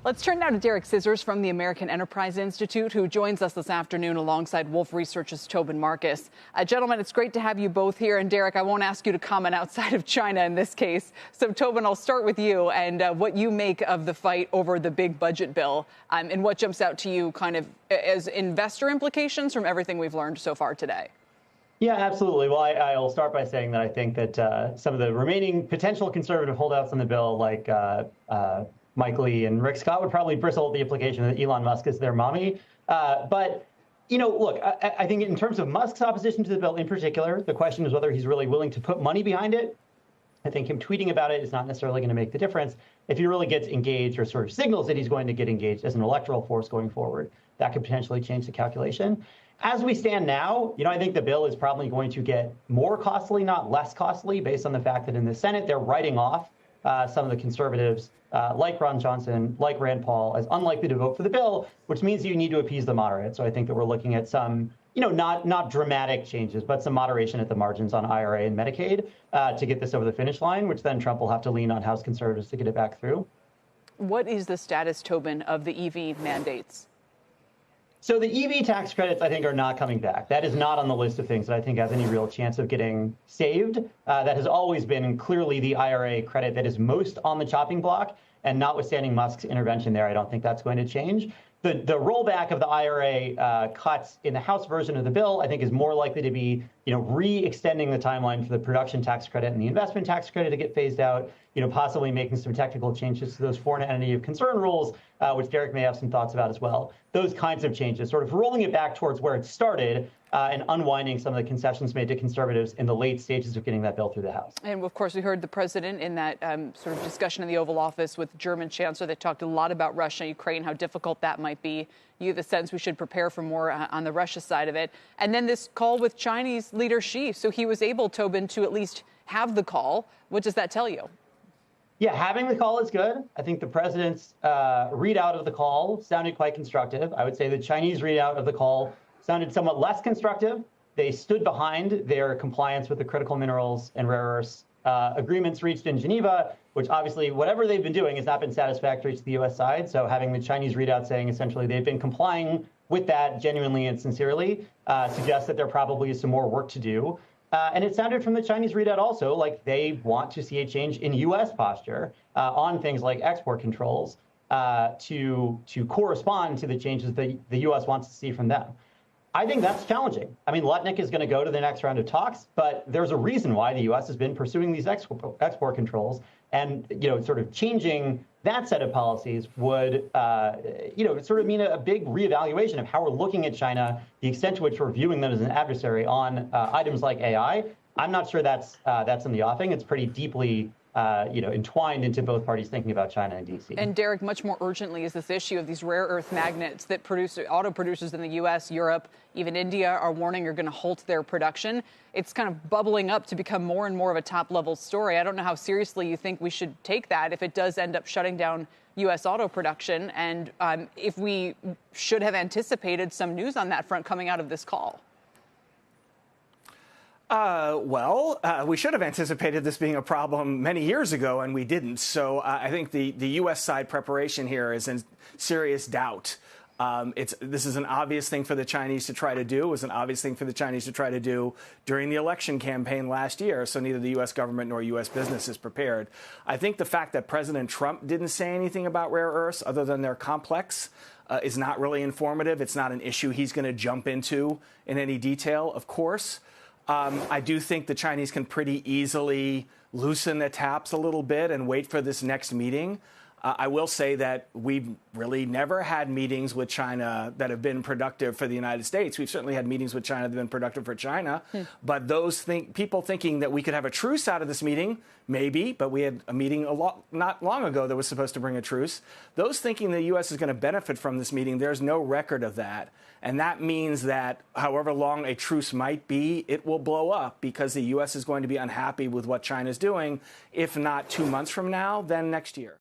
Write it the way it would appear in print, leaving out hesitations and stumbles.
Let's turn now to Derek Scissors from the American Enterprise Institute, who joins us this afternoon alongside Wolfe Research's Tobin. Gentlemen, it's great to have you both here. And Derek, I won't ask you to comment outside of China in this case. So, Tobin, I'll start with you and what you make of the fight over the big budget bill and what jumps out to you kind of as investor implications from everything we've learned so far today. Yeah, absolutely. Well, I'll start by saying that I think that some of the remaining potential conservative holdouts on the bill, like Mike Lee and Rick Scott, would probably bristle at the implication that Elon Musk is their mommy. But, you know, look, I think in terms of Musk's opposition to the bill in particular, the question is whether he's really willing to put money behind it. I think him tweeting about it is not necessarily going to make the difference. If he really gets engaged or sort of signals that he's going to get engaged as an electoral force going forward, that could potentially change the calculation. As we stand now, you know, I think the bill is probably going to get more costly, not less costly, based on the fact that in the Senate, they're writing off some of the conservatives like Ron Johnson, like Rand Paul, as unlikely to vote for the bill, which means you need to appease the moderates. So I think that we're looking at some, you know, not dramatic changes, but some moderation at the margins on IRA and Medicaid to get this over the finish line, which then Trump will have to lean on House conservatives to get it back through. What is the status, Tobin, of the EV mandates? So the EV tax credits, I think, are not coming back. That is not on the list of things that I think has any real chance of getting saved. That has always been clearly the IRA credit that is most on the chopping block. And notwithstanding Musk's intervention there, I don't think that's going to change. The rollback of the IRA cuts in the House version of the bill, I think, is more likely to be, you know, re-extending the timeline for the production tax credit and the investment tax credit to get phased out, you know, possibly making some technical changes to those foreign entity of concern rules, which Derek may have some thoughts about as well. Those kinds of changes, sort of rolling it back towards where it started and unwinding some of the concessions made to conservatives in the late stages of getting that bill through the House. And, of course, we heard the president in that sort of discussion in the Oval Office with German chancellor that talked a lot about Russia and Ukraine, how difficult that might be. You have the sense we should prepare for more on the Russia side of it. And then this call with Chinese leader Xi. So he was able, Tobin, to at least have the call. What does that tell you? Yeah, having the call is good. I think the president's readout of the call sounded quite constructive. I would say the Chinese readout of the call sounded somewhat less constructive. They stood behind their compliance with the critical minerals and rare earths agreements reached in Geneva, which obviously whatever they've been doing has not been satisfactory to the U.S. side. So having the Chinese readout saying essentially they've been complying with that genuinely and sincerely suggests that there probably is some more work to do. And it sounded from the Chinese readout also like they want to see a change in U.S. posture on things like export controls to correspond to the changes that the U.S. wants to see from them. I think that's challenging. I mean, Lutnick is going to go to the next round of talks, but there's a reason why the U.S. has been pursuing these export controls. And, you know, sort of changing that set of policies would, you know, sort of mean a big reevaluation of how we're looking at China, the extent to which we're viewing them as an adversary on items like AI. I'm not sure that's in the offing. It's pretty deeply you know, entwined into both parties thinking about China and D.C. And Derek, much more urgently is this issue of these rare earth magnets that auto producers in the U.S., Europe, even India are warning are going to halt their production. It's kind of bubbling up to become more and more of a top-level story. I don't know how seriously you think we should take that if it does end up shutting down U.S. auto production, and if we should have anticipated some news on that front coming out of this call. We should have anticipated this being a problem many years ago, and we didn't. So I think the U.S. side preparation here is in serious doubt. This is an obvious thing for the Chinese to try to do. It was an obvious thing for the Chinese to try to do during the election campaign last year. So neither the U.S. government nor U.S. business is prepared. I think the fact that President Trump didn't say anything about rare earths other than they're complex is not really informative. It's not an issue he's going to jump into in any detail, of course. I do think the Chinese can pretty easily loosen the taps a little bit and wait for this next meeting. I will say that we've really never had meetings with China that have been productive for the United States. We've certainly had meetings with China that have been productive for China. But those people thinking that we could have a truce out of this meeting, maybe, but we had a meeting not long ago that was supposed to bring a truce. Those thinking the U.S. is going to benefit from this meeting, there's no record of that. And that means that however long a truce might be, it will blow up because the U.S. is going to be unhappy with what China's doing, if not 2 months from now, then next year.